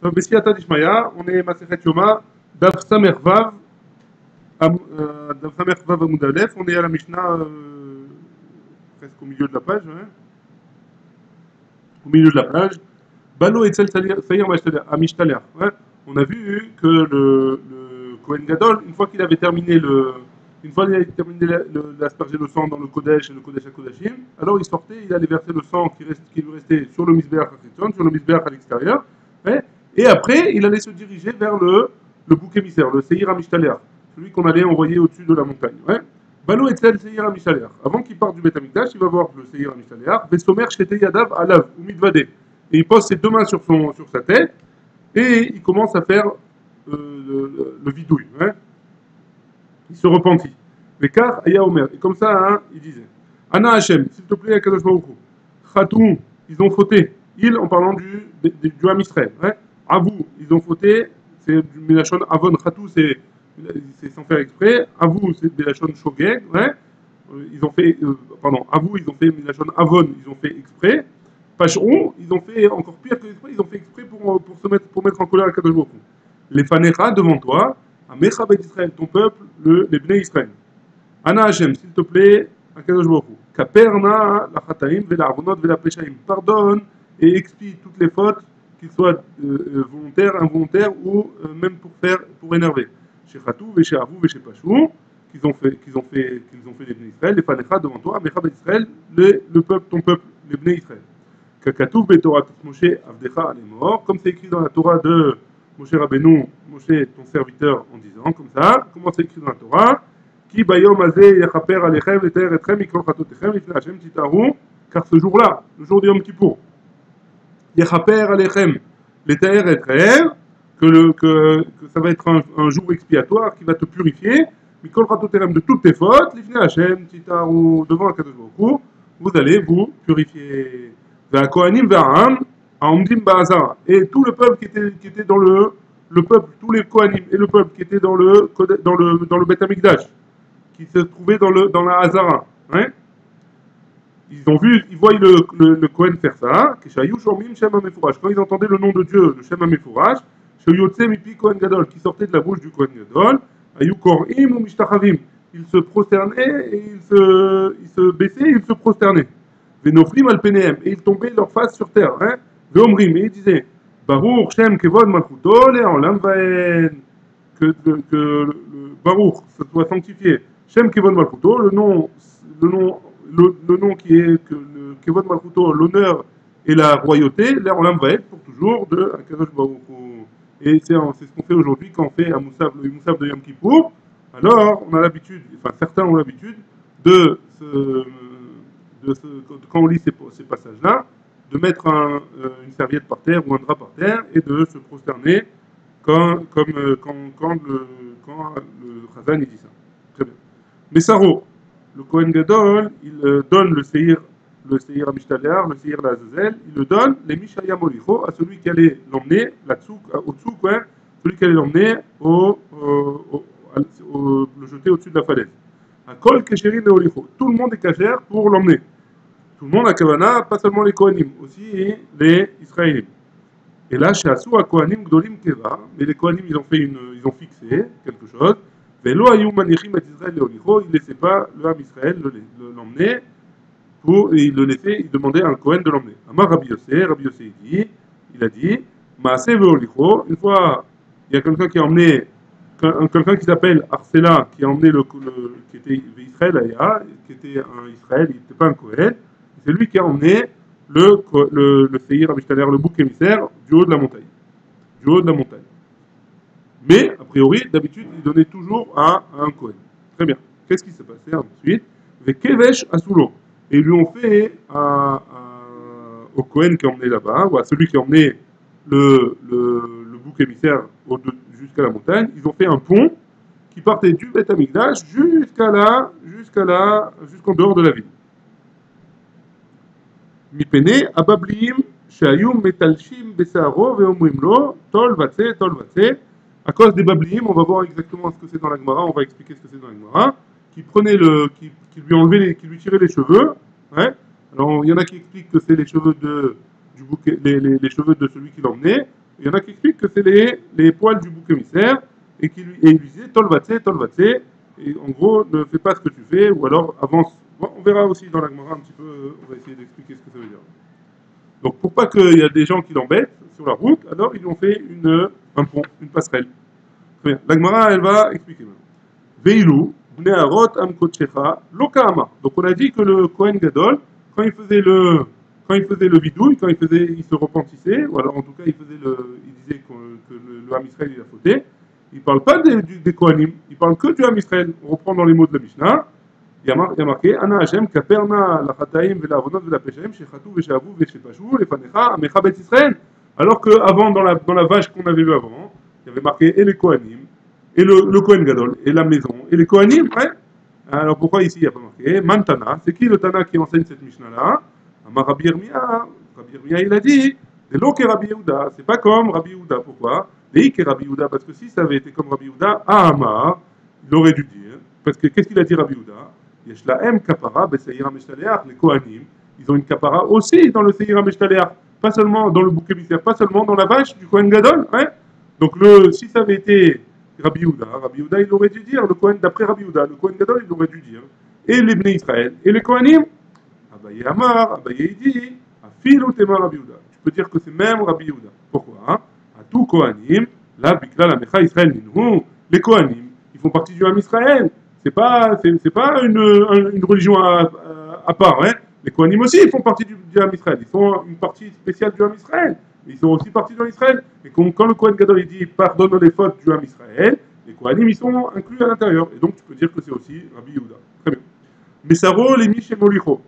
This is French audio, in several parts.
Bessiata Dishmaya, on est Masechet Yoma, Daf Samer Vav, Daf Samer Vav Amud Aleph, on est à la Mishnah presque au milieu de la page, hein, au milieu de la page. Balo et Tsel Sayer Amishtaler. On a vu que le Kohen Gadol, une fois qu'il avait terminé d'asperger le sang dans le Kodesh et le Kodesh à Kodashim, alors il sortait, il allait verser le sang qui lui restait sur le Misbeach à sur le Misbeach à l'extérieur, ouais, et après il allait se diriger vers le bouc émissaire, le Seir Amishtaler, celui qu'on allait envoyer au-dessus de la montagne. Ouais. Balo Etzel Seir Amishtaler. Avant qu'il parte du Beth Amikdash, il va voir le Seir Amishtaler, Vesomer Shete Yadav Alav, ou Mitvade. Et il pose ses deux mains sur sa tête, et il commence à faire le vidouille. Hein. Il se repentit. Mais car Aya Omer. Et comme ça, hein, il disait Anna Hashem, s'il te plaît, Akadosh Baruch Hu. Khatou, ils ont fauté. Ils, en parlant du Ham Israël. Hein. Avou, ils ont fauté. C'est du Milachon Avon. Khatou, c'est sans faire exprès. Avou, c'est du Milachon Shogeg. Hein. Ils ont fait, Avou, ils ont fait Milachon Avon, ils ont fait exprès. Pachon, ils ont fait encore pire que exprès, ils ont fait exprès pour mettre en colère Akadosh Baruch Hu. Les Fanecha devant toi, Amecha Bet Israël, ton peuple, les Bnei Israël. Ana Hashem, s'il te plaît, Akadosh Baruch Hu. Kaperna la Chataim ve la Avonot ve la Peshaim. Pardonne et expie toutes les fautes, qu'ils soient volontaires, involontaires ou même pour énerver. Chez Khatou, ve chez Avou, ve chez Pachou, qu'ils ont fait les Bnei Israël, les Fanecha devant toi, Amecha Bet Israël, le peuple, ton peuple, les Bnei Israël. Kakatouf Betorah Moshe Avdecha Alemor, comme c'est écrit dans la Torah de Moshe Rabbeinu, Moshe ton serviteur, en disant comme ça, comment c'est écrit dans la Torah, Ki bayom azeh yachaper alechem leter etchem mikol chatotechem lifnei Hashem titaru, car ce jour-là, le jour du Yom Kippour, yachaper alechem leter etchem, que ça va être un jour expiatoire qui va te purifier, mikol chatotechem de toutes tes fautes, lifnei Hashem titaru, devant Akadosh Baruch Hu, vous allez vous purifier. Et tout le peuple qui était dans le peuple, tous les Kohanim et le peuple qui était dans le Beth Amikdash, qui se trouvait dans la Hazara, hein, ils voient le Kohen faire ça, quand ils entendaient le nom de Dieu, le Shem HaMefourash, qui sortait de la bouche du Kohen Gadol, ils se prosternaient et ils se baissaient et ils se prosternaient. Venoflim al penehem, et ils tombaient leur face sur terre. Hein? Veomrim, et ils disaient Baruch Shem Kevod Malchuto Le'olam Vaen, que le Baruch soit sanctifié. Shem Kevod Malchuto, le nom qui est que le Kevod Malchuto, l'honneur et la royauté, Le'olam Vaen, pour toujours, de Akadosh Baruch Hu. Et c'est ce qu'on fait aujourd'hui quand on fait le Moussaf de Yom Kippour. Alors, on a l'habitude, enfin certains ont l'habitude de quand on lit ces passages-là, de mettre une serviette par terre ou un drap par terre et de se prosterner quand le Chazan dit ça. Très bien. Mais Saro, le Kohen Gadol, il donne le Seir Amishtaler, le Seir Lazazel, il le donne, les Mishaya Molicho, à celui qui allait l'emmener, au-dessous, celui qui allait l'emmener le jeter au-dessus de la falaise. Kol Kesherin Neolicho. Tout le monde est cachère pour l'emmener. Tout le monde a Kavana, pas seulement les Kohanim, aussi les Israéliens. Et là, chez Asou, à Kohanim Gdolim Keva, mais les Kohanim, ils ont fixé quelque chose. Velo Ayou Manichim et Israël Neolicho, ils ne laissaient pas le Ham Israël l'emmener, et il demandait à un Kohen de l'emmener. Amar Rabbi Yossé il a dit, Maaseh Veolicho, une fois, il y a quelqu'un qui a emmené quelqu'un qui s'appelle Arsela, qui a emmené qui était Israël Aya, qui était un Israël, il n'était pas un Kohen, c'est lui qui a emmené le Seir Amishtaler, le bouc émissaire, du haut de la montagne. Du haut de la montagne. Mais, a priori, d'habitude, il donnait toujours à un Kohen. Très bien. Qu'est-ce qui s'est passé ensuite? Vekevesh Asulo. Et ils lui ont fait au Kohen qui a emmené là-bas, ou à celui qui a emmené le bouc émissaire jusqu'à la montagne, ils ont fait un pont qui partait du Beth Amikdash jusqu'en dehors de la ville. Mipene abablim shayum metalshim besaro veomrim lo tol vatse. À cause des bablim, on va voir exactement ce que c'est dans la Gemara, on va expliquer ce que c'est dans la Gemara, qui lui enlevait, qui lui tirait les cheveux. Ouais. Alors il y en a qui expliquent que c'est les cheveux les cheveux de celui qui l'emmenait. Il y en a qui expliquent que c'est les poils du bouc émissaire et il lui disait Tolvatse, et en gros, ne fais pas ce que tu fais, ou alors avance. Bon, on verra aussi dans la Gemara un petit peu, on va essayer d'expliquer ce que ça veut dire. Donc pour pas qu'il y ait des gens qui l'embêtent sur la route, alors ils lui ont fait un pont, une passerelle. Très bien. La Gemara, elle va expliquer maintenant. Veilou, bnei harot am kodshecha, lokama. Donc on a dit que le Kohen Gadol, quand il faisait le vidouille, il se repentissait, ou alors en tout cas il disait que le Ham Israël il a fauté, il ne parle pas des Kohanim, il parle que du Ham Israël. On reprend dans les mots de la Mishnah, il y a marqué Ana Hashem kaperna la chataim ve la avonot ve la peshaim shechatu ve shehavu ve shepashu lefanecha amecha bet Israël. Alors qu'avant, dans la vache qu'on avait vue avant, il y avait marqué et les Kohanim, et le Kohen Gadol, et la maison, et les Kohanim, ouais. Alors pourquoi ici il n'y a pas marqué Mantana, c'est qui le Tana qui enseigne cette Mishnah-là? Amar Rabbi Yirmiyah, il a dit, c'est l'eau que Rabbi Yehuda, c'est pas comme Rabbi Yehuda, pourquoi? L'eï que Rabbi Yehuda, parce que si ça avait été comme Rabbi Yehuda, à Amar, il aurait dû dire, parce que qu'est-ce qu'il a dit Rabbi Yehuda? Yeshlaem kapara, beseira meshtaleach, les Kohanim, ils ont une kapara aussi dans le seira meshtaleach, pas seulement dans le bouc émissaire, pas seulement dans la vache du Kohen Gadol, hein? Donc si ça avait été Rabbi Yehuda, il aurait dû dire, d'après Rabbi Yehuda, le Kohen Gadol, il aurait dû dire, et les Bnei Israël, et les Kohanim, Abaye Amar, Abaye dit, Afil ou Tema Rabbi Yehuda. Tu peux dire que c'est même Rabbi Yehuda. Pourquoi? À tout Kohanim, là, Bikla, la Mecha Israël, Minhu, les Kohanim, ils font partie du Ham Israël. C'est pas une religion à part, hein. Les Kohanim aussi, ils font partie du Ham Israël. Ils font une partie spéciale du Ham Israël. Ils sont aussi partis dans Israël. Et quand le Kohen Gadol il dit pardonne les fautes du Ham Israël, les Kohanim ils sont inclus à l'intérieur. Et donc tu peux dire que c'est aussi Rabbi Yehuda. Très bien. Messaro les Miché Molicho.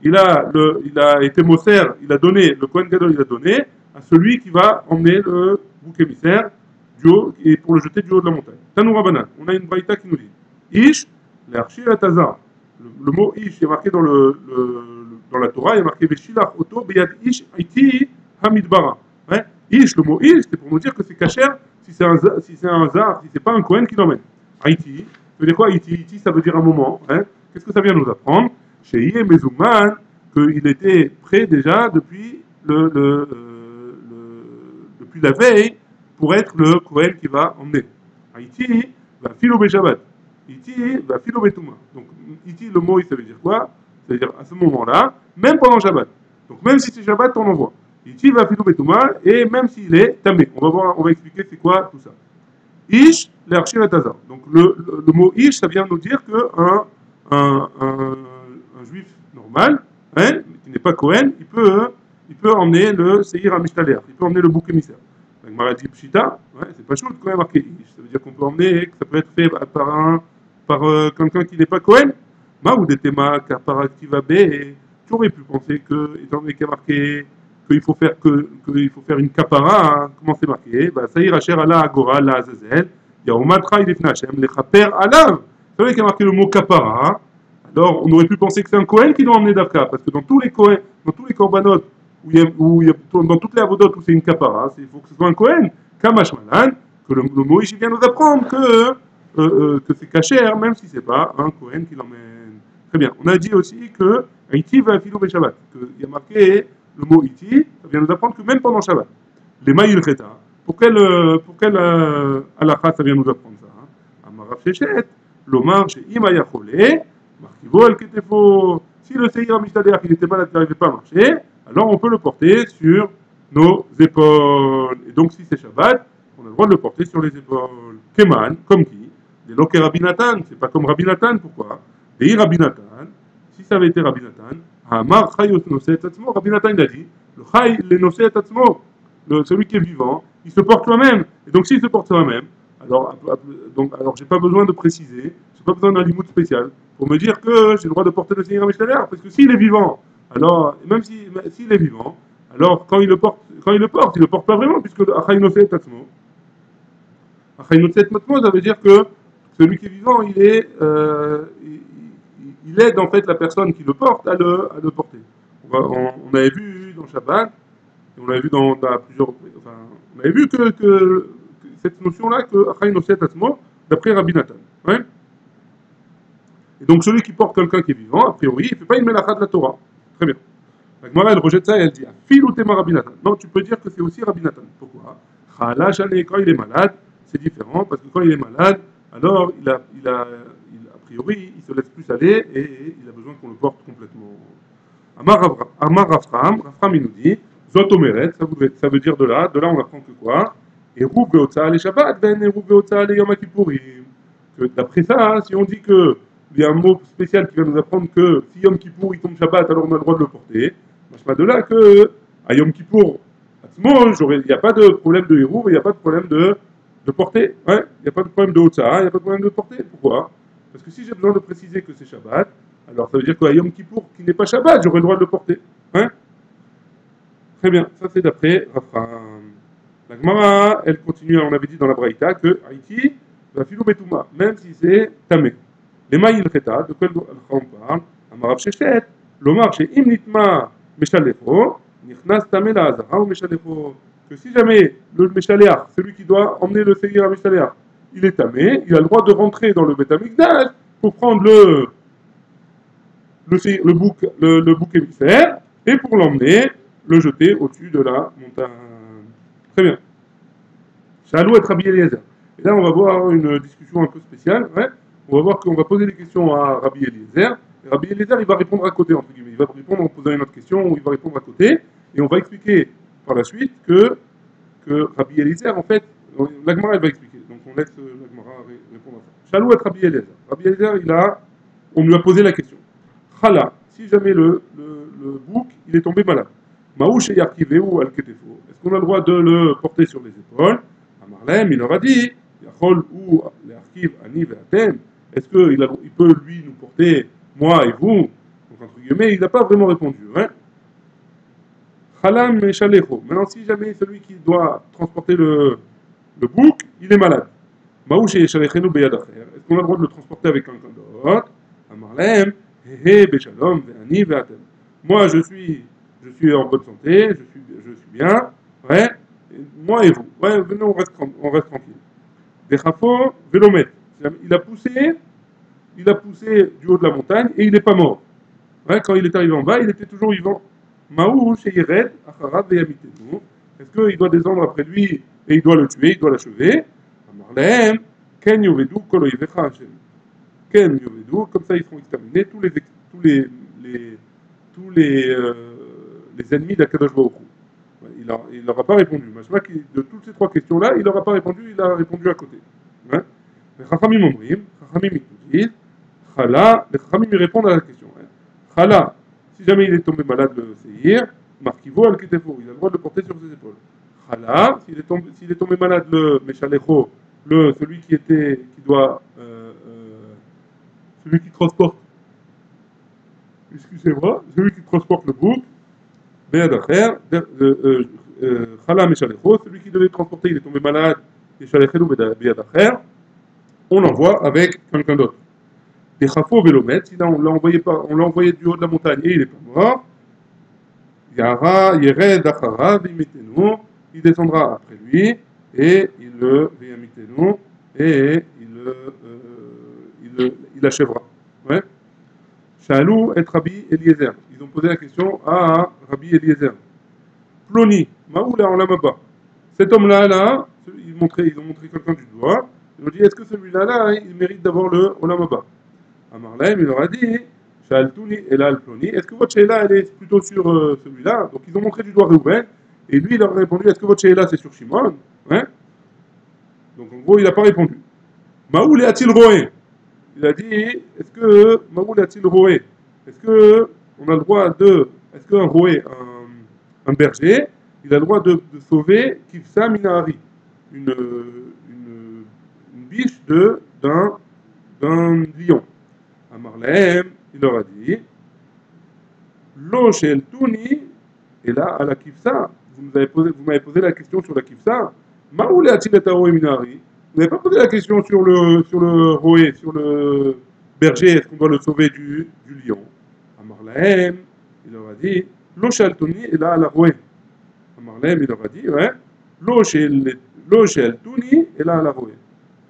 Il a été Moser, le Kohen Gadol il a donné à celui qui va emmener le bouc émissaire du haut, et pour le jeter du haut de la montagne. Tanoura Banan. On a une braïta qui nous dit Ish, l'archir et Tazar. Le mot Ish est marqué dans la Torah, il est marqué Veshilach Oto Beyad Ish Haiti Hamidbara. Ouais. Ish, le mot Ish, c'est pour nous dire que c'est kasher si c'est un zar, si c'est pas un Kohen qui l'emmène. Haïti, ça veut dire quoi Haïti, ça veut dire un moment. Hein. Qu'est-ce que ça vient nous apprendre? Chez Yé Mezouman, qu'il était prêt déjà depuis depuis la veille pour être le Kohen qui va emmener. Haïti va filo Beshabbat. Haïti va filo Betouma. Donc, Haïti, le mot, ça veut dire quoi? Ça veut dire à ce moment-là, même pendant Shabbat. Donc, même si c'est Shabbat, on envoie. Ici, va filou betouma, et même s'il est tamé. On va expliquer c'est quoi tout ça. Ish, l'archir et tazar. Donc, le mot ish, ça vient nous dire qu'un juif normal, hein, qui n'est pas Kohen, il peut emmener le seir à Mishtaler, il peut emmener le bouc émissaire. Donc, Maradi Pshita, ouais, c'est pas chaud quand même marqué ish. Ça veut dire qu'on peut emmener, que ça peut être fait par quelqu'un qui n'est pas Kohen. Ma ou des thémas, par activa B, tu aurais pu penser que, étant donné qu'il y a marqué qu'il faut faire une kapara, hein. Comment c'est marqué? Ça y racher ala agora la azazel, yaomatra il est fnachem, les chaper alav. C'est vrai qu'il y a marqué le mot kapara. Alors on aurait pu penser que c'est un Kohen qui doit emmener d'Afka, parce que dans tous les korbanot, dans toutes les avodotes où c'est une kapara, il faut que ce soit un Kohen, kamash malan, que le Moïse vient nous apprendre que c'est kasher, même si c'est pas un Kohen qui l'emmène. Très bien. On a dit aussi que Haïti va filou Shabbat, qu'il y a marqué le mot iti, ça vient nous apprendre que même pendant Shabbat, les maïl cheta, pour quelle halakha ça vient nous apprendre ça? Amarav shechet, l'omar chez imaya cholé, markivo al ketefo. Si le seir mishtadeach il était malade, il n'arrivait pas à marcher, alors on peut le porter sur nos épaules. Et donc si c'est Shabbat, on a le droit de le porter sur les épaules. Keman, comme qui? Les loquets Rabbi Nathan, c'est pas comme Rabbi Nathan, pourquoi? Les Rabbi Nathan, si ça avait été Rabbi Nathan, Amar Chayot Nosé Tatzmo, Rabbi Nathan il a dit, le Chay le Nosé Tatzmo, celui qui est vivant, il se porte soi-même. Et donc s'il se porte soi-même, alors j'ai pas besoin de préciser, j'ai pas besoin d'un limoud spécial pour me dire que j'ai le droit de porter le Seigneur Mishtaler, parce que s'il est vivant, alors même s'il est vivant, alors quand il le porte, il le porte pas vraiment, puisque Chay Nosé Tatzmo, Chay Nosé Tatzmo, ça veut dire que celui qui est vivant, il aide en fait la personne qui le porte à le porter. On avait vu dans Shabbat, et on avait vu dans plusieurs reprises, enfin, on avait vu que cette notion-là, que Achai Noset Atzmo, d'après Rabbi Nathan. Ouais. Et donc celui qui porte quelqu'un qui est vivant, a priori, il ne fait pas une mélacha de la Torah. Très bien. La Gemara, elle rejette ça et elle dit Fil ou Tema Rabbi Nathan. Non, tu peux dire que c'est aussi Rabbi Nathan. Pourquoi? Chala Shane, quand il est malade, c'est différent, parce que quand il est malade, alors a priori, il se laisse plus aller et il a besoin qu'on le porte complètement. Amar Rafram, il nous dit, Zot Omeret, ça veut dire de là on apprend que quoi? Et Rouv Beotza les Shabbat, Ben et Rouv Beotza les Yom Kippourim. Que d'après ça, si on dit que il y a un mot spécial qui va nous apprendre que si Yom Kippour il tombe Shabbat, alors on a le droit de le porter. Pas de là que à Yom Kippour, il n'y a pas de problème de Hérouv, il n'y a pas de problème de porter. Ouais, il n'y a pas de problème de Hotza, il n'y a pas de problème de porter. Pourquoi? Parce que si j'ai besoin de préciser que c'est Shabbat, alors ça veut dire qu'à Yom Kippour, qui n'est pas Shabbat, j'aurai le droit de le porter. Hein? Très bien, ça c'est d'après Rafa. La Gemara, elle continue, on avait dit dans la Braïta que Haïti va filou betouma, même si c'est tamé. Les maïl kheta, de quel on parle? Amarav shechet, l'omar chez imnitma meshalefo, nichnas tamé la azara ou meshalefo. Que si jamais le meshaléach, celui qui doit emmener le séir à meshaléach, il est tamé, il a le droit de rentrer dans le bétamikdash pour prendre le bouc émissaire et pour l'emmener, le jeter au-dessus de la montagne. Très bien. Shalou et Rabbi Eliezer. Et là, on va voir une discussion un peu spéciale. Ouais. On va voir qu'on va poser des questions à Rabbi Eliezer. Et Rabbi Eliezer, il va répondre à côté, entre guillemets. Il va répondre en posant une autre question ou il va répondre à côté. Et on va expliquer par la suite que Rabbi Eliezer, en fait, l'Agmara, elle va expliquer. Donc on laisse l'Agmara répondre à ça. Shalou et Rabbi Eliezer. Rabbi Eliezer, on lui a posé la question. Chala, si jamais le bouc, il est tombé malade. Maouche et Yarkiveu al-Ketefo. Est-ce qu'on a le droit de le porter sur les épaules? Amarlem, il leur a dit, Yachol ou l'Arkiv Ani Ve'atem. Est-ce qu'il peut lui nous porter, moi et vous? Donc entre guillemets, il n'a pas vraiment répondu. Hein? Chalam et Shalecho. Maintenant, si jamais celui qui doit transporter le bouc, il est malade. Maouche et Shalechenu Beyadacher. Est-ce qu'on a le droit de le transporter avec quelqu'un d'autre? Amarlem, Hehe, Beshalom, Ve'ani Ve'atem. Moi, je suis en bonne santé, je suis bien, ouais, et moi et vous, ouais, venez, on reste tranquille. Des chafos, vélomètre. Il a poussé du haut de la montagne et il n'est pas mort. Ouais, quand il est arrivé en bas, il était toujours vivant. Maou, chez Yered, Acharad, Veyamitenu. Est-ce qu'il doit descendre après lui et il doit le tuer, il doit l'achever? Amarlehem, Ken Yovedu, Kolo Yevecha Hashem. Ken Yovedu, comme ça ils seront exterminés, les ennemis d'Akadosh Baruch Hu. Il n'aura pas répondu. De toutes ces trois questions-là, il n'aura pas répondu, il a répondu à côté. Hein? Les Chachamim Omrim, Chachamim disent, Chala, les Chachamim répondent à la question. Hein? Chala, si jamais il est tombé malade le Seir, Markivo al Ketefo, il a le droit de le porter sur ses épaules. Chala, s'il est tombé malade le Meshalecho, celui celui qui transporte, excusez-moi, celui qui transporte le bouc, Chala Meshalecho, celui qui devait transporter, il est tombé malade, on l'envoie avec quelqu'un d'autre. Des Chafo Vélomètre, si là on l'a envoyé du haut de la montagne et il n'est pas mort, Yara, Yered, Achara, Vimitenu, il descendra après lui et il achèvera. Ouais. Shalou et Rabbi Eliezer. Ils ont posé la question à Rabbi Eliezer. Ploni, Maoula en Lamaba. Cet homme-là, ils ont montré quelqu'un du doigt. Ils ont dit, est-ce que celui-là, il mérite d'avoir le Olamaba? Amarlaim, il leur a dit, Shaltouni et là, Ploni. Est-ce que votre Sheila, elle est plutôt sur celui-là? Donc ils ont montré du doigt Reuven. Et lui, il leur a répondu, est-ce que votre Sheila, c'est sur Shimon? Ouais. Donc en gros, il n'a pas répondu. Maoul a-t-il roé? Il a dit, est-ce que Maoul a-t-il roé? Est-ce que on a le droit de, est-ce qu'un roé, un berger, il a le droit de sauver Kifsa Minahari, une biche d'un lion? Amarlaem, il leur a dit, Lo shel Tuni, et là, à la Kifsa, vous m'avez posé la question sur la Kifsa, Maoul a-t-il et Minahari? Vous n'avez pas posé la question sur le roé, sur le berger, est-ce qu'on doit le sauver du lion? Amarlaem, il leur a dit, Lo shel Tuni, et là, à la roé. Amarlaem, il leur a dit, ouais, Lo shel Tuni, et là, à la roé.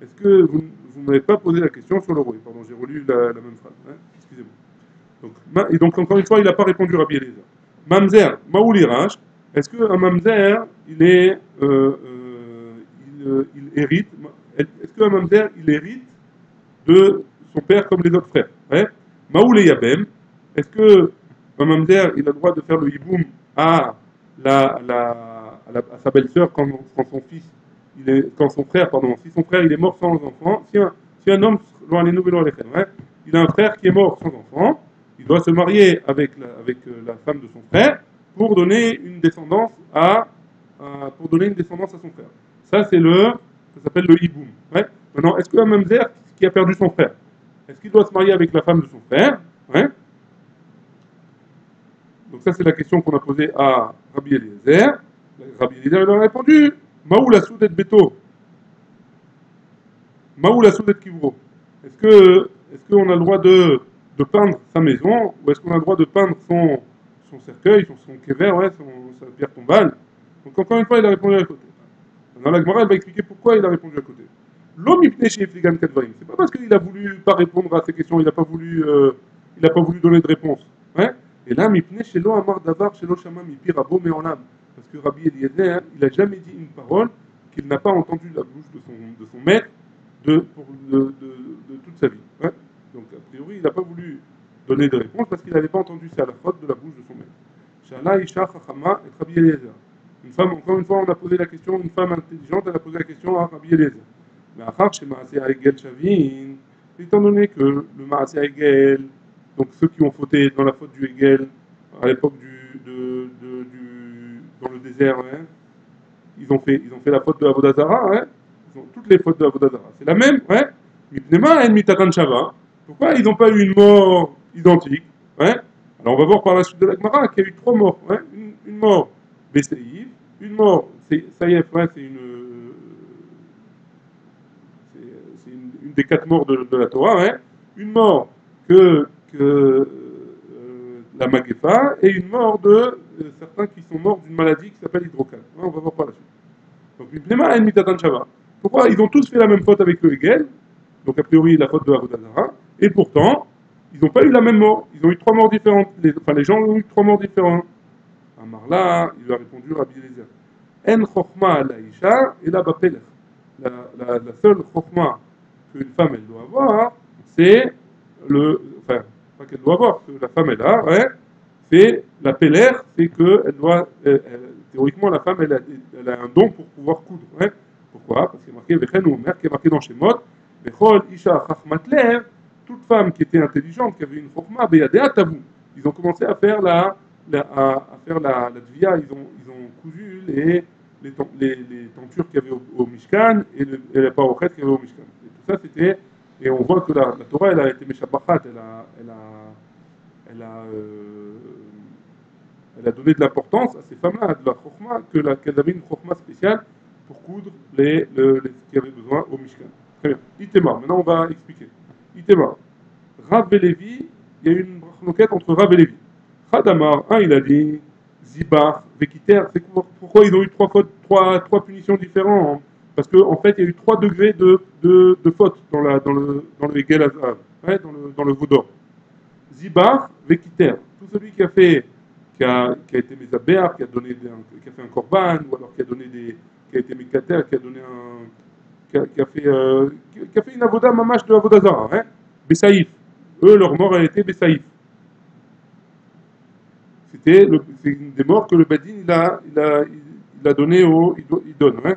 Est-ce que vous ne m'avez pas posé la question sur le roi? Pardon, j'ai relu la même phrase. Hein, excusez-moi. Et donc, encore une fois, il n'a pas répondu à Rabbi Eliezer. Mamzer, Maoul Irash, est-ce qu'un mamzer, il est hérite, est-ce qu'un mamzer, il hérite de son père comme les autres frères? Ouais. Maoul et Yabem, est-ce que un mamzer, il a le droit de faire le hiboum à, à sa belle-sœur quand son fils, quand son frère, pardon, si son frère il est mort sans enfant, si un homme, ouais, il a un frère qui est mort sans enfant, il doit se marier avec la femme de son frère pour donner une descendance à son frère. Ça s'appelle le hiboum. Ouais. Maintenant, est-ce qu'un mamzer qui a perdu son frère, est-ce qu'il doit se marier avec la femme de son frère? Ouais. Donc ça, c'est la question qu'on a posée à Rabbi Eliezer. Rabbi Eliezer, il a répondu, Maou la soudet beto, Maou la soudet kivro. Est-ce qu'on a le droit de peindre sa maison, ou est-ce qu'on a le droit de peindre son cercueil, son kever, ouais, sa pierre tombale? Donc encore une fois, il a répondu à côté. Dans la Gemara, elle va expliquer pourquoi il a répondu à côté. L'homme il chez Fligan Kadvarim. C'est pas parce qu'il a voulu pas répondre à ces questions, il n'a pas voulu donner de réponse. Ouais. Et là, Mipne chez Lo Amar Davar, chez Lo Shama Mipi Rabo Meolam. Parce que Rabbi Eliezer, il n'a jamais dit une parole qu'il n'a pas entendu de la bouche de son maître de toute sa vie. Ouais. Donc, a priori, il n'a pas voulu donner de réponse parce qu'il n'avait pas entendu ça à la faute de la bouche de son maître. Shala Isha Chachama et Rabbi Eliezer. Une femme, encore une fois, on a posé la question, une femme intelligente, elle a posé la question à Rabbi Eliezer. Mais après, chez Maaseh Haegel Shavin, étant donné que le Maaseh Haegel, donc ceux qui ont fauté dans la faute du Hegel, à l'époque dans le désert, hein, ils ont fait la faute de Avodazara, hein, ils ont toutes les fautes de Avodazara. C'est la même, ouais. Mipnema et Mitatan Shava. Pourquoi ils n'ont pas eu une mort identique, hein? Alors on va voir par la suite de la Gemara qu'il y a eu 3 morts, hein. Une mort Besseïf, une mort, Saïef, ouais, c'est une des 4 morts de la Torah, hein. Une mort que la Magefa et une mort de certains qui sont morts d'une maladie qui s'appelle hydrocale. Ouais, on va voir par la suite. Donc, Mipnema et Mitatan Shava. Pourquoi ils ont tous fait la même faute avec le Hegel, donc a priori la faute de Avodazara, et pourtant, ils n'ont pas eu la même mort. Ils ont eu 3 morts différentes. Les gens ont eu 3 morts différentes. Amarla, il lui a répondu Rabbi Eliezer. En chokma ala isha et la bapelech. La seule chokma qu'une femme elle doit avoir, c'est enfin, pas qu'elle doit avoir, que la femme elle a, ouais, c'est la pélère, c'est que elle doit, théoriquement la femme elle a un don pour pouvoir coudre. Ouais. Pourquoi? Parce qu'il est marqué Vechen ou Mère qui est marqué dans Shemot, Vechol isha chachmatler, toute femme qui était intelligente, qui avait une chokma, beyadea tavu. Ils ont commencé à faire la tvia, ils ont cousu les tentures qu'il y avait au Mishkan et les parochettes qu'il y avait au Mishkan. Et tout ça, c'était. Et on voit que la Torah, elle a été Meshabachat, elle a donné de l'importance à ces femmes-là, de la Chokhmah, qu'elle avait une Chokhmah spéciale pour coudre ce qu'il y avait besoin au Mishkan. Très bien. Itema, maintenant on va expliquer. Itema. Rav et Lévi, il y a eu une brachloquette entre Rav et Lévi. Khadamar, il a dit Zibar, Vekiter, c'est pourquoi ils ont eu 3 punitions différentes, hein. Parce qu'en fait, il y a eu 3 degrés de faute dans le Hegel Azav, ouais, dans le Vaudor. Zibar, Vekiter, tout celui qui a été Mézabéar, qui a fait un korban, ou alors qui a été Mekater, qui a fait une avoda mamash de Avodazara, hein, Bessaïf. Eux, leur mort a été Bessaïf. C'est une des morts que le Badin il a donné il donne. Hein.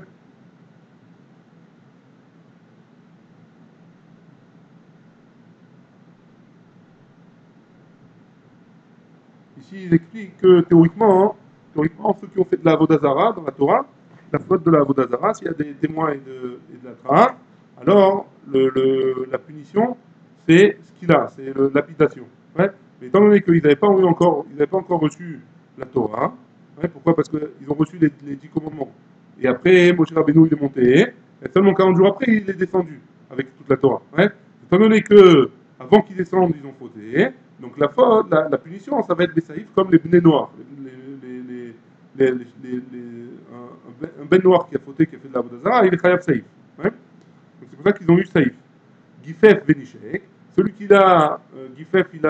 Ici, il explique que théoriquement, ceux qui ont fait de la Vodazara dans la Torah, la faute de la Vodazara, s'il y a des témoins et de la Torah, alors la punition, c'est ce qu'il a, c'est l'application. Ouais. Mais étant donné qu'ils n'avaient pas encore reçu la Torah, ouais, pourquoi? Parce qu'ils ont reçu les 10 commandements. Et après, Moshe Rabbeinu, il est monté, et seulement 40 jours après, il est descendu avec toute la Torah. Ouais. Étant donné que avant qu'ils descendent, ils ont fauté, donc la punition, ça va être des saïfs comme les bnei noirs. Un ben noir qui a fauté, qui a fait de la vodazara, il est chayav saïf. Ouais. Donc c'est pour ça qu'ils ont eu saïf. Gifef benishek, celui qui a, Gifef, il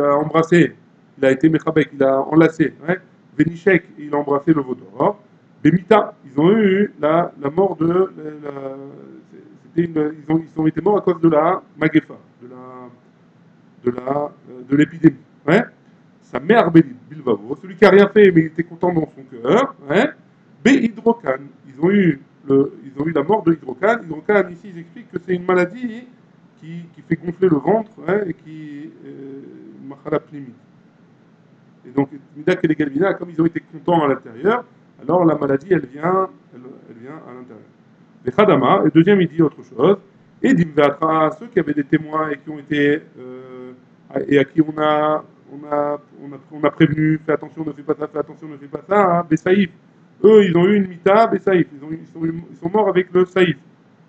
a embrassé, il a été mechabek, il a enlacé, ouais. Benishek, il a embrassé le vaudor. Bemita, ils ont eu la mort de. Ils ont été morts à cause de la Magefa, de l'épidémie. Ouais. Sa mère Bilbao, celui qui a rien fait mais il était content dans son cœur. Ouais. Hydrocan, ils ont eu la mort de Hydrocan. Hydrocan, ici, ils expliquent que c'est une maladie qui fait gonfler le ventre et qui. Machala pnimi. Et donc, Midak et les Galvina, comme ils ont été contents à l'intérieur, alors la maladie, elle vient à l'intérieur. Les Khadama, et deuxième, il dit autre chose. Et Dimveatra, ceux qui avaient des témoins et qui ont été. Et à qui on a prévenu, fais attention, ne fais pas ça, fais attention, ne fais pas ça, hein, Bessaïf. Eux, ils ont eu une mita, Bessaïf. Ils sont morts avec le saïf.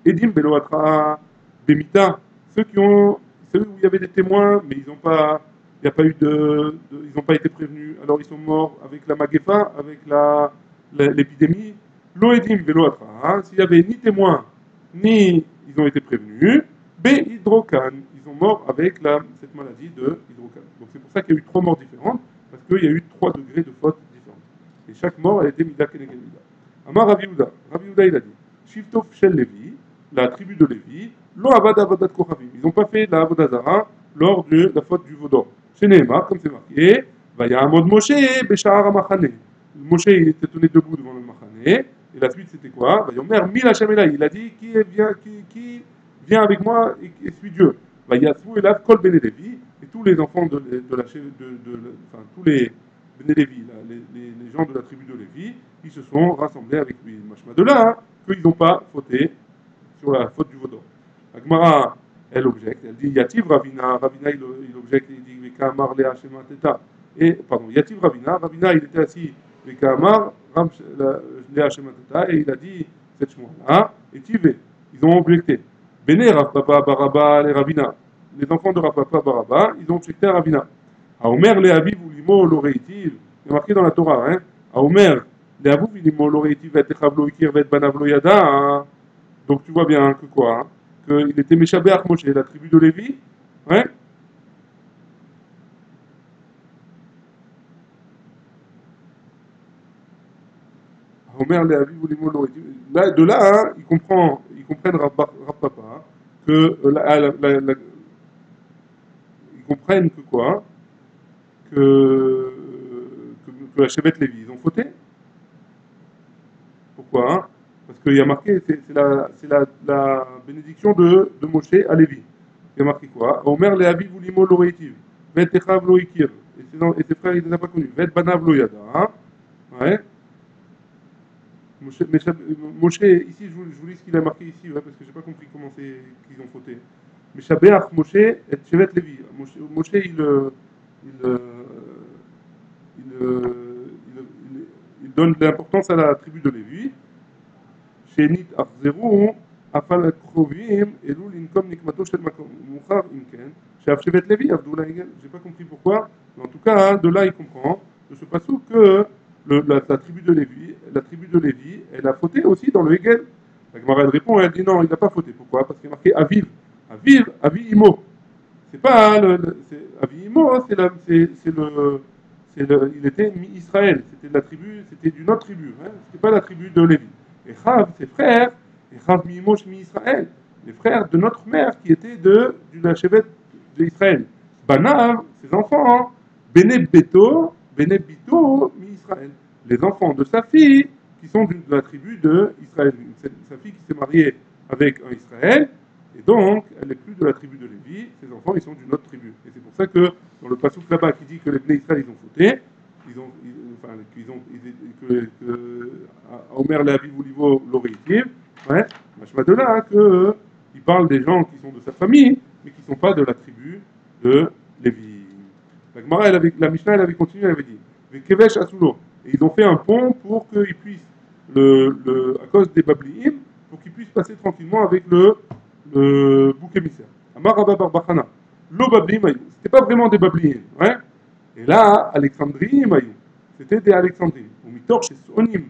Et Dim Beloatra, Bemita, ceux où il y avait des témoins, mais ils n'ont pas. Il n'y a pas eu ils n'ont pas été prévenus. Alors ils sont morts avec la Magefa, avec l'épidémie. Loedim Veloatra, hein, s'il n'y avait ni témoins, ni ils ont été prévenus. B. Hydrocan, ils sont morts avec cette maladie de Hydrocan. Donc c'est pour ça qu'il y a eu 3 morts différentes, parce qu'il y a eu 3 degrés de faute différentes. Et chaque mort, elle était Mida Kenegel Mida. Amar Rav Yehuda, il a dit Shivtov Shel Levi, la tribu de Lévi, Lo Avad Avodat Kochavim. Ils n'ont pas fait la Avodazara lors de la faute du Vaudor. Chez Nehemar, comme c'est marqué, Vayamod Moshe Beshahar HaMachane. Moshe, il était tenu debout devant le Machane. Et la suite, c'était quoi? Vayomer Mil Hashem Elai. Il a dit qui vient avec moi et suit Dieu. Vayatzvu Elav Kol Bene Levi. Et tous les enfants enfin, tous les Bene Levi, les gens de la tribu de Lévi, ils se sont rassemblés avec lui. Machma de là, hein, qu'ils n'ont pas fauté sur la faute du Vaudor. La Gemara, elle objecte, elle dit Yativ Ravina, il objecte, il dit Vekamar Lea Shema Teta. Et, pardon, Yativ Ravina, il était assis, Vekamar Lea Shema Teta, et il a dit cette chemin-là, et Tivé. Ils ont objecté. Bene Rav Papa Baraba les Ravina. Les enfants de Rav Papa Baraba, ils ont objecté à Ravina. A Omer le Aviv ou Limo l'Oreitiv, c'est marqué dans la Torah, hein. A Omer le Aviv ou Limo l'Oreitiv, et Techavlo Ikir, et Banavlo Yada. Donc tu vois bien que quoi, hein, qu'il était Meshabéach Moshe, la tribu de Lévi, ouais. Omer le Aviv ou Limo l'Oreitiv. De là, hein, ils comprennent Rav Papa que ils comprennent que quoi, que la Shevet Lévi, ils ont fauté. Pourquoi, hein? Parce qu'il y a marqué, c'est la bénédiction de Moshe à Lévi. Il y a marqué quoi? Omer le Aviv ou Limo l'Oreitiv. Vet Echav lo Ikir. Et ses frères, ils ne les ont pas connus. Vet Banav lo Yada. Hein? Ouais. Moshe, ici, je vous lis ce qu'il a marqué ici, ouais, parce que je n'ai pas compris comment c'est qu'ils ont fauté. Mais Shabéach Moshe et Shevet Lévi. Moshe, il donne de l'importance à la tribu de Lévi. Shenit Achzeru, Afal Krovim, Elul Inkom Nikmato Shel Muchar Imken, Shev Shevet Lévi, Abdullah Hegel. Je n'ai pas compris pourquoi, mais en tout cas, hein, de là, il comprend de ce passage que la tribu de Lévi, elle a fauté aussi dans le Hegel. La Gemara elle répond, elle dit non, il n'a pas fauté. Pourquoi? Parce qu'il est marqué Aviv, Avi Imo. C'est pas Avi Imo, il était mi-Israël. C'était de la tribu, c'était d'une autre tribu. Hein, c'était pas la tribu de Lévi. Et Chav, ses frères, et Chav mi-Imo mi-Israël, les frères de notre mère qui étaient de la chevet d'Israël. Banav, ses enfants, Bene Bito, mi-Israël. Les enfants de sa fille, qui sont de la tribu d'Israël. Sa fille qui s'est mariée avec un Israël, et donc elle n'est plus de la tribu de Lévi, ses enfants ils sont d'une autre tribu. Et c'est pour ça que dans le passage là-bas qui dit que les Bnei Israël ils ont fauté, que Omer le Aviv ou Livo l'Oreitiv, ouais, je de là hein, qu'il parle des gens qui sont de sa famille, mais qui ne sont pas de la tribu de Lévi. La Gemara, la Mishnah, elle avait continué, elle avait dit Kevesh Asulo. Et ils ont fait un pont pour qu'ils puissent, à cause des Babliim, pour qu'ils puissent passer tranquillement avec le bouc émissaire. Amar Rabba Barbachana. Lo Babliim Ayou. C'était pas vraiment des Babliim. Ouais. Et là, Alexandrie Ayou. C'était des Alexandrines. Au Mitor chez Sonim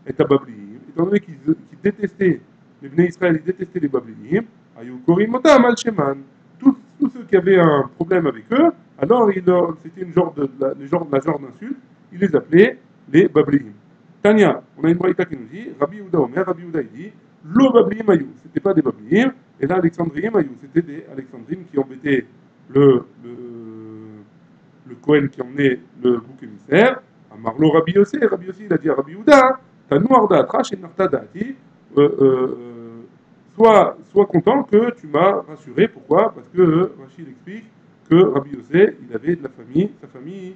et à Babliim. Étant donné qu'ils détestaient, les Bnei Israël, ils détestaient les Babliim, Ayou Korim Otam Al Sheman. Tous ceux qui avaient un problème avec eux, alors c'était la genre d'insulte, ils les appelaient les Babliim. Tania, on a une braïta qui nous dit, Rabbi Yehuda Omer, Rabbi Yehuda il dit, Lo Babliim Ayou, c'était pas des Babliim, et là Alexandriim Ayou, c'était des Alexandrines qui embêtaient le Kohen qui emmenait le bouc émissaire. Amarlo Rabbi Yossi, Rabbi Yossi il a dit à Rabbi Yehuda, Tanu Arda Trash et Narta Dati, sois content que tu m'as rassuré. Pourquoi? Parce que Rachid explique que Rabbi Yossi, il avait de la famille, sa famille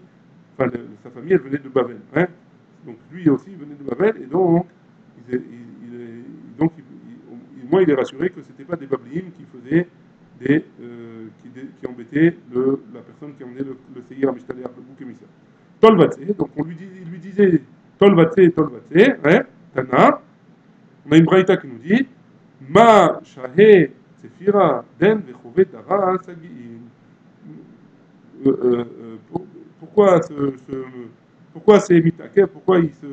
elle venait de Babel. Hein. Donc lui aussi il venait de Babel, et donc, moi il est rassuré que ce n'était pas des Bablim qui faisaient qui embêtaient la personne qui emmenait le Seir Amishtaler, le bouc émissaire. Tolvatse, donc il lui disait Tolvatse, ouais, Tana. On a une braïta qui nous dit Ma Shahe Sefira Den Vechove Dara Sagi'in. Pourquoi pourquoi c'est mitaké, pourquoi il se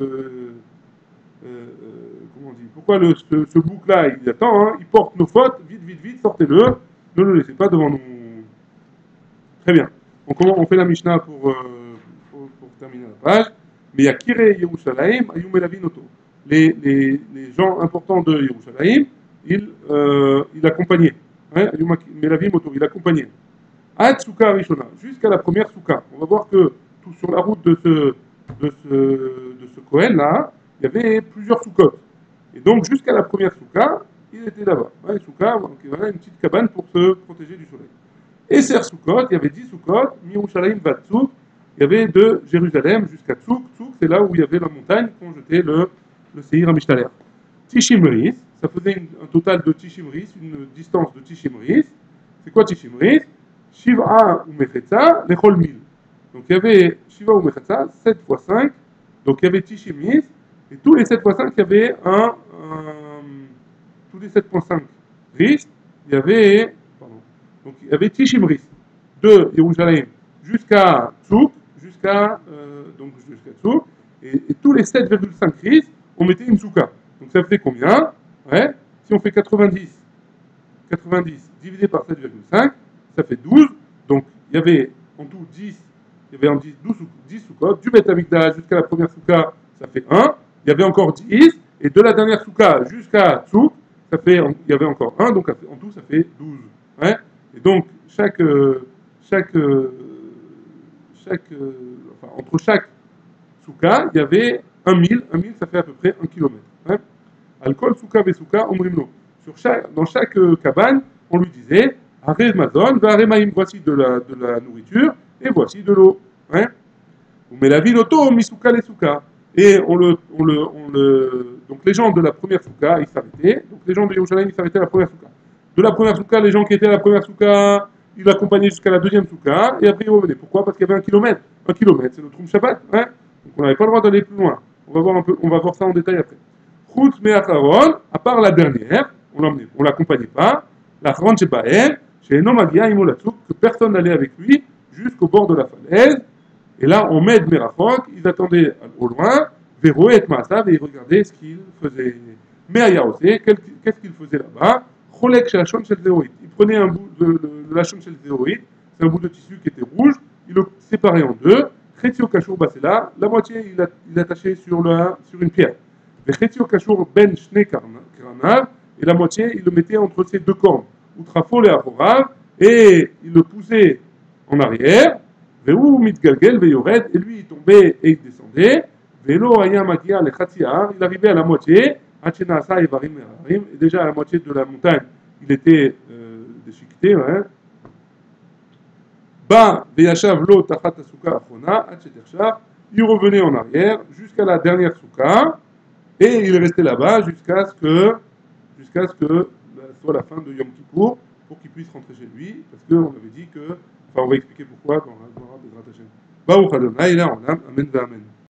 comment on dit, pourquoi ce bouc-là il attend, hein, il porte nos fautes, vite, sortez-le, ne le laissez pas devant nous. Très bien. Donc on fait la Mishnah pour terminer la page. Mais il y a Kirei Yerushalayim, Ayum Elavinoto. Les gens importants de Yerushalayim, il accompagnait. Hein, Ayum Elavinoto, il accompagnait. Ad Souka Rishona, jusqu'à la première Souka. On va voir que tout sur la route de ce Kohen là, il y avait plusieurs Soukot. Et donc jusqu'à la première Souka, il était là-bas. Une Souka, une petite cabane pour se protéger du soleil. Et Ser Soukot, il y avait 10 Soukot, Mirushalayim va Tsouk, il y avait de Jérusalem jusqu'à Tsouk. Tsouk, c'est là où il y avait la montagne qu'on jetait le Seir Amishtaler. Tishimris, ça faisait un total de Tishimris, une distance de Tishimris. C'est quoi Tishimris? Shiva ou Mechetza, les Mil. Donc il y avait Shiva ou Mechetza, 7 x 5. Donc il y avait Tishimris, et tous les 7 x 5, il y avait tous les 7,5 ris, il y avait, donc il y avait Tishimris, de Yerushalayim jusqu'à Tsouk, jusqu'à Tsouk, et tous les 7,5 ris, on mettait une souka. Donc ça fait combien? Ouais. Si on fait 90 divisé par 7,5, ça fait 12. Donc il y avait en tout 10, il y avait en 10 soukot, du Beth Amikdash jusqu'à la première souka, ça fait 1. Il y avait encore 10, et de la dernière souka jusqu'à Tsouk, il y avait encore 1, donc en tout ça fait 12. Ouais. Et donc entre chaque souka, il y avait 1 000, ça fait à peu près 1 km. Ouais. Alcool souka vesouka omrimno. Dans chaque cabane, on lui disait Aré Mazon, Varemaim, voici de la nourriture et voici de l'eau. Hein. Mais la ville auto, Misuka les souka. Et donc les gens de la première souka, ils s'arrêtaient. Donc les gens de Yerushalayim, ils s'arrêtaient à la première souka. De la première souka, les gens qui étaient à la première souka, ils l'accompagnaient jusqu'à la deuxième souka, et après ils revenaient. Pourquoi? Parce qu'il y avait 1 kilomètre. 1 kilomètre, c'est le Troum Shabbat. Hein. Donc on n'avait pas le droit d'aller plus loin. On va voir ça en détail après. Chutz Me'acharon, à part la dernière, on l'accompagnait pas. La Charon Shebael, chez Enomagia Imolatsuk, que personne n'allait avec lui jusqu'au bord de la falaise. Et là, on met Merachok, ils attendaient au loin, Véroé et Maasav, et ils regardaient ce qu'il faisait. Mais Ayaose, qu'est-ce qu'il faisait là-bas? Cholek chez la Shon Shel Zéroïd. Il prenait un bout de la Shon Shel Zéroïd, c'est un bout de tissu qui était rouge, il le séparait en deux. Chetio Kachour Basela, la moitié il l'attachait sur une pierre. Et Chetio Kachour Ben Shne Kranav, et la moitié il le mettait entre ses deux cornes. Outrafol et Ahorav, et il le poussait en arrière. Ve'u mitgalgel ve'yored, et lui il tombait et il descendait. Ve'lo haya magia le chatziyar, il arrivait à la moitié. Hachena asa evarim me'arim, et déjà à la moitié de la montagne, il était déchiqueté. Hein. Ba ve'yashav lo tachat asuka achona, hachetechshav, il revenait en arrière jusqu'à la dernière souka, et il restait là-bas jusqu'à ce que soit la fin de Yom Kippour, pour qu'il puisse rentrer chez lui, parce qu'on avait dit que, enfin on va expliquer pourquoi dans la Gemara de Baruch Adonai, là on a Amen, Amen.